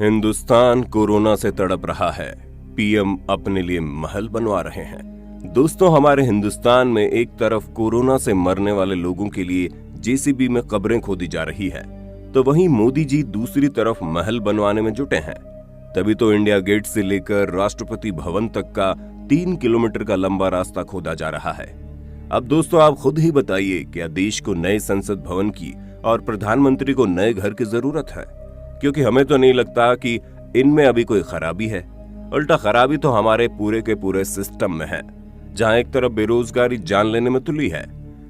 Hindustan corona से तड़प रहा है। पीएम अपने लिए महल बनवा रहे हैं। दोस्तों, हमारे हिंदुस्तान में एक तरफ कोरोना से मरने वाले लोगों के लिए जेसीबी में कब्रें खोदी जा रही है, तो वहीं मोदी जी दूसरी तरफ महल बनवाने में जुटे हैं। तभी तो इंडिया गेट से लेकर राष्ट्रपति भवन तक का 3 किलोमीटर का लंबा रास्ता खोदा जा रहा है। अब दोस्तों, आप खुद ही बताइए, क्या देश को नए संसद भवन की और प्रधानमंत्री को नए घर की जरूरत है? क्योंकि हमें तो नहीं लगता कि इनमें अभी कोई खराबी है। उल्टा खराबी तो हमारे पूरे के पूरे सिस्टम में है, जहां एक तरफ बेरोजगारी जान लेने में तुली है,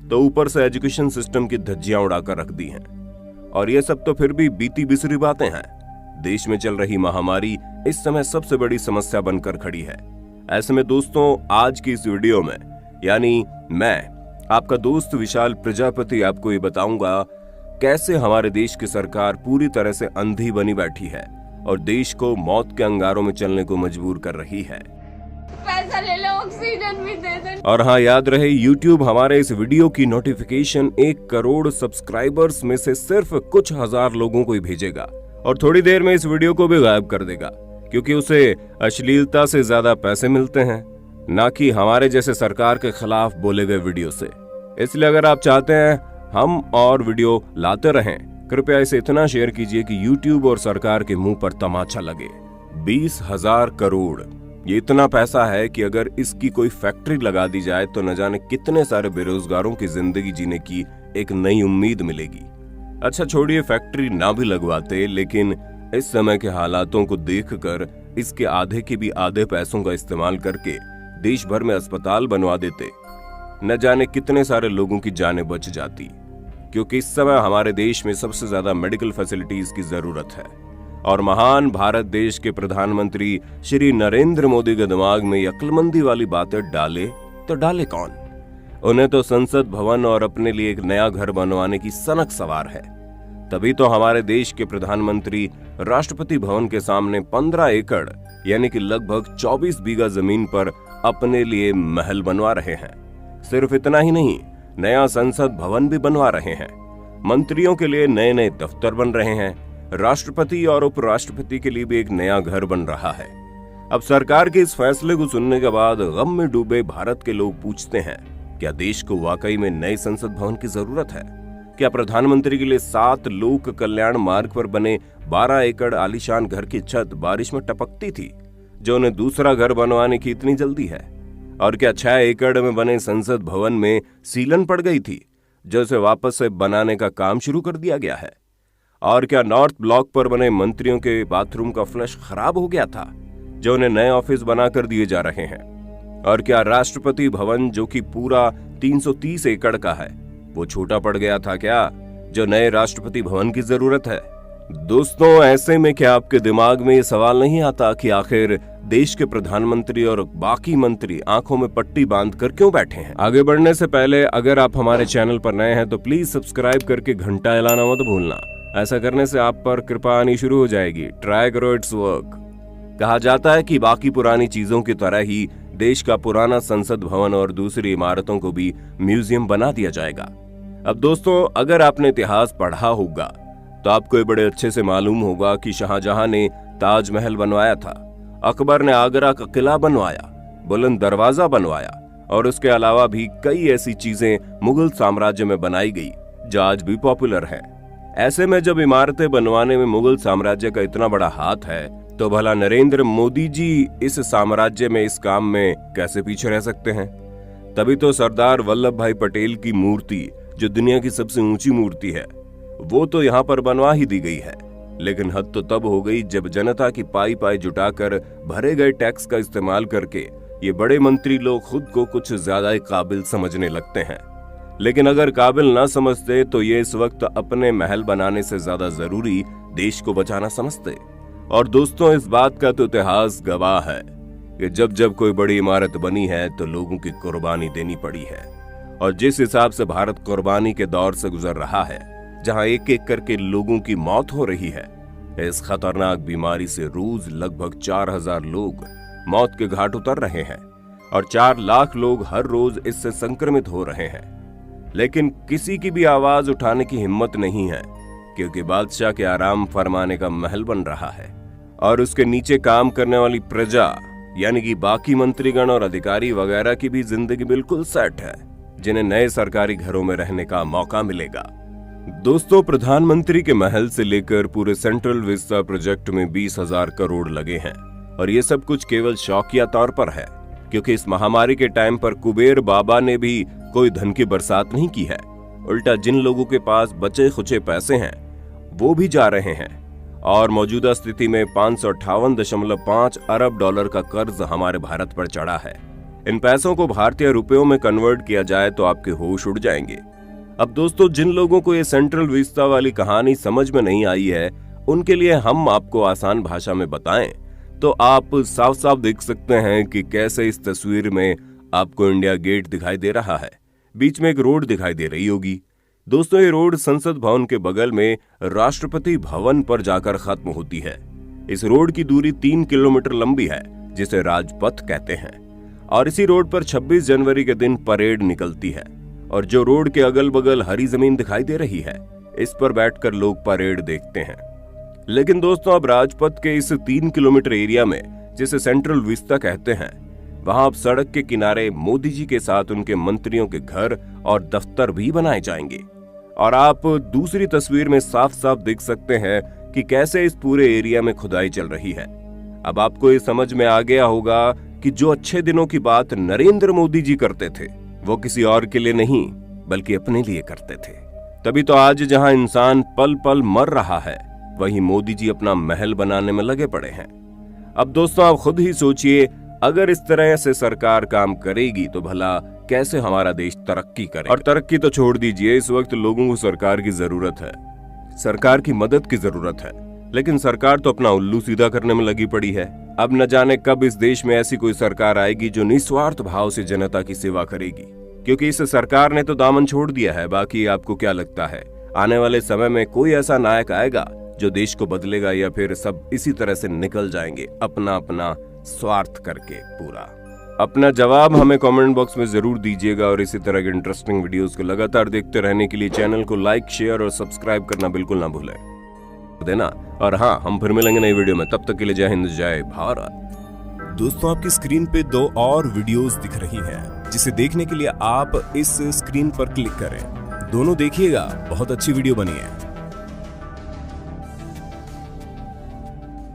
तो ऊपर से एजुकेशन सिस्टम की धज्जियां उड़ाकर रख दी हैं। और ये सब तो फिर भी बीती बिसरी बातें हैं। देश में चल रही महामारी इस समय सबसे बड़ी समस्या बनकर खड़ी है। ऐसे में दोस्तों, आज की इस वीडियो में, यानी मैं आपका दोस्त विशाल प्रजापति, आपको ये बताऊंगा कैसे हमारे देश की सरकार पूरी तरह से अंधी बनी बैठी है और देश को मौत के अंगारों में चलने को मजबूर कर रही है। पैसा ले लो, ऑक्सीजन भी दे दो। और हाँ, याद रहे, YouTube हमारे इस वीडियो की नोटिफिकेशन 1 करोड़ सब्सक्राइबर्स में से सिर्फ कुछ हजार लोगों को ही भेजेगा और थोड़ी देर में इस वीडियो को भी गायब कर देगा, क्योंकि उसे अश्लीलता से ज्यादा पैसे मिलते हैं, ना कि हमारे जैसे सरकार के खिलाफ बोले गए वीडियो से। इसलिए अगर आप चाहते हैं हम और वीडियो लाते रहें, कृपया इसे इतना शेयर कीजिए कि YouTube और सरकार के मुंह पर तमाचा लगे। 20,000 करोड़, ये इतना पैसा है कि अगर इसकी कोई फैक्ट्री लगा दी जाए तो न जाने कितने सारे बेरोजगारों की जिंदगी जीने की एक नई उम्मीद मिलेगी। अच्छा छोड़िए फैक्ट्री ना भी लगवाते, लेकिन इस समय के हालातों को देखकर इसके आधे के भी आधे पैसों का इस्तेमाल करके देश भर में अस्पताल बनवा देते, न जाने कितने सारे लोगों की जानें बच जाती। क्योंकि इस समय हमारे देश में सबसे ज्यादा मेडिकल फैसिलिटीज की जरूरत है और महान भारत देश के प्रधानमंत्री श्री नरेंद्र मोदी के दिमाग में अक्लमंदी वाली बातें डाले तो डाले कौन? उन्हें तो संसद भवन और अपने लिए एक नया घर बनवाने की सनक सवार है। तभी तो हमारे देश के प्रधानमंत्री राष्ट्रपति भवन के सामने 15 एकड़ यानी कि लगभग 24 बीघा जमीन पर अपने लिए महल बनवा रहे हैं। सिर्फ इतना ही नहीं, नया संसद भवन भी बनवा रहे हैं। मंत्रियों के लिए नए नए दफ्तर बन रहे हैं। राष्ट्रपति और उपराष्ट्रपति के लिए भी एक नया घर बन रहा है। अब सरकार के इस फैसले को सुनने के बाद गम में डूबे भारत के लोग पूछते हैं, क्या देश को वाकई में नए संसद भवन की जरूरत है? क्या प्रधानमंत्री के लिए 7 लोक कल्याण मार्ग पर बने 12 एकड़ आलीशान घर की छत बारिश में टपकती थी, जो उन्हें दूसरा घर बनवाने की इतनी जल्दी है? और क्या 6 एकड़ में बने संसद भवन में सीलन पड़ गई थी, जो उसे वापस से बनाने का काम शुरू कर दिया गया है? और क्या नॉर्थ ब्लॉक पर बने मंत्रियों के बाथरूम का फ्लश खराब हो गया था, जो उन्हें नए ऑफिस बनाकर दिए जा रहे हैं? और क्या राष्ट्रपति भवन, जो कि पूरा 330 एकड़ का है, वो छोटा पड़ गया था क्या, जो नए राष्ट्रपति भवन की जरूरत है? दोस्तों, ऐसे में क्या आपके दिमाग में ये सवाल नहीं आता कि आखिर देश के प्रधानमंत्री और बाकी मंत्री आंखों में पट्टी बांधकर क्यों बैठे हैं? आगे बढ़ने से पहले अगर आप हमारे चैनल पर नए हैं तो प्लीज सब्सक्राइब करके घंटा हिलाना मत भूलना। ऐसा करने से आप पर कृपा आनी शुरू हो जाएगी। ट्राई करो, इट्स वर्क। कहा जाता है कि बाकी पुरानी चीजों की तरह ही देश का पुराना संसद भवन और दूसरी इमारतों को भी म्यूजियम बना दिया जाएगा। अब दोस्तों, अगर आपने इतिहास पढ़ा होगा तो आपको ये बड़े अच्छे से मालूम होगा कि शाहजहां ने ताजमहल बनवाया था, अकबर ने आगरा का किला बनवाया, बुलंद दरवाजा बनवाया और उसके अलावा भी कई ऐसी चीजें मुगल साम्राज्य में बनाई गई जो आज भी पॉपुलर है। ऐसे में जब इमारतें बनवाने में मुगल साम्राज्य का इतना बड़ा हाथ है, तो भला नरेंद्र मोदी जी इस साम्राज्य में इस काम में कैसे पीछे रह सकते हैं? तभी तो सरदार वल्लभ भाई पटेल की मूर्ति, जो दुनिया की सबसे ऊंची मूर्ति है, वो तो यहाँ पर बनवा ही दी गई है। लेकिन हद तो तब हो गई जब जनता की पाई पाई जुटाकर भरे गए टैक्स का इस्तेमाल करके ये बड़े मंत्री लोग खुद को कुछ ज्यादा ही काबिल समझने लगते हैं। लेकिन अगर काबिल ना समझते तो ये इस वक्त अपने महल बनाने से ज्यादा जरूरी देश को बचाना समझते। और दोस्तों, इस बात का तो इतिहास गवाह है कि जब जब कोई बड़ी इमारत बनी है तो लोगों की कुर्बानी देनी पड़ी है। और जिस हिसाब से भारत कुर्बानी के दौर से गुजर रहा है, जहां एक एक करके लोगों की मौत हो रही है, इस खतरनाक बीमारी से रोज लगभग 4000 लोग मौत के घाट उतर रहे हैं और 4 लाख लोग हर रोज इससे संक्रमित हो रहे हैं। लेकिन किसी की भी आवाज उठाने की हिम्मत नहीं है, क्योंकि बादशाह के आराम फरमाने का महल बन रहा है और उसके नीचे काम करने वाली प्रजा यानी कि बाकी मंत्रीगण और अधिकारी वगैरह की भी जिंदगी बिल्कुल सेट है, जिन्हें नए सरकारी घरों में रहने का मौका मिलेगा। दोस्तों, प्रधानमंत्री के महल से लेकर पूरे सेंट्रल विस्ता प्रोजेक्ट में 20,000 करोड़ लगे हैं और ये सब कुछ केवल शौकिया तौर पर है, क्योंकि इस महामारी के टाइम पर कुबेर बाबा ने भी कोई धन की बरसात नहीं की है। उल्टा जिन लोगों के पास बचे खुचे पैसे हैं वो भी जा रहे हैं और मौजूदा स्थिति में 558.5 अरब डॉलर का कर्ज हमारे भारत पर चढ़ा है। इन पैसों को भारतीय रुपयों में कन्वर्ट किया जाए तो आपके होश उड़ जाएंगे। अब दोस्तों, जिन लोगों को ये सेंट्रल विस्ता वाली कहानी समझ में नहीं आई है, उनके लिए हम आपको आसान भाषा में बताएं तो आप साफ साफ देख सकते हैं कि कैसे इस तस्वीर में आपको इंडिया गेट दिखाई दे रहा है। बीच में एक रोड दिखाई दे रही होगी। दोस्तों, ये रोड संसद भवन के बगल में राष्ट्रपति भवन पर जाकर खत्म होती है। इस रोड की दूरी 3 किलोमीटर लंबी है, जिसे राजपथ कहते हैं, और इसी रोड पर 26 जनवरी के दिन परेड निकलती है। और जो रोड के अगल बगल हरी जमीन दिखाई दे रही है, इस पर बैठकर लोग परेड देखते हैं। लेकिन दोस्तों, अब राजपथ के इस 3 किलोमीटर एरिया में, जिसे सेंट्रल विस्ता कहते हैं, वहां अब सड़क के किनारे मोदी जी के साथ उनके मंत्रियों के घर और दफ्तर भी बनाए जाएंगे। और आप दूसरी तस्वीर में साफ साफ देख सकते हैं कि कैसे इस पूरे एरिया में खुदाई चल रही है। अब आपको ये समझ में आ गया होगा कि जो अच्छे दिनों की बात नरेंद्र मोदी जी करते थे, वो किसी और के लिए नहीं बल्कि अपने लिए करते थे। तभी तो आज जहां इंसान पल पल मर रहा है, वहीं मोदी जी अपना महल बनाने में लगे पड़े हैं। अब दोस्तों, आप खुद ही सोचिए, अगर इस तरह से सरकार काम करेगी तो भला कैसे हमारा देश तरक्की करे। और तरक्की तो छोड़ दीजिए, इस वक्त लोगों को सरकार की जरूरत है, सरकार की मदद की जरूरत है, लेकिन सरकार तो अपना उल्लू सीधा करने में लगी पड़ी है। अब न जाने कब इस देश में ऐसी कोई सरकार आएगी जो निस्वार्थ भाव से जनता की सेवा करेगी, क्योंकि इस सरकार ने तो दामन छोड़ दिया है। बाकी आपको क्या लगता है, आने वाले समय में कोई ऐसा नायक आएगा जो देश को बदलेगा, या फिर सब इसी तरह से निकल जाएंगे अपना अपना स्वार्थ करके पूरा? अपना जवाब हमें कमेंट बॉक्स में जरूर दीजिएगा और इसी तरह के इंटरेस्टिंग वीडियोस को लगातार देखते रहने के लिए चैनल को लाइक, शेयर और सब्सक्राइब करना बिल्कुल ना भूलें देना। और हाँ, हम फिर मिलेंगे नई वीडियो में, तब तक के लिए जय हिंद, जय भारत। दोस्तों, आपकी स्क्रीन पे 2 और वीडियोस दिख रही हैं, जिसे देखने के लिए आप इस स्क्रीन पर क्लिक करें। दोनों देखिएगा, बहुत अच्छी वीडियो बनी है।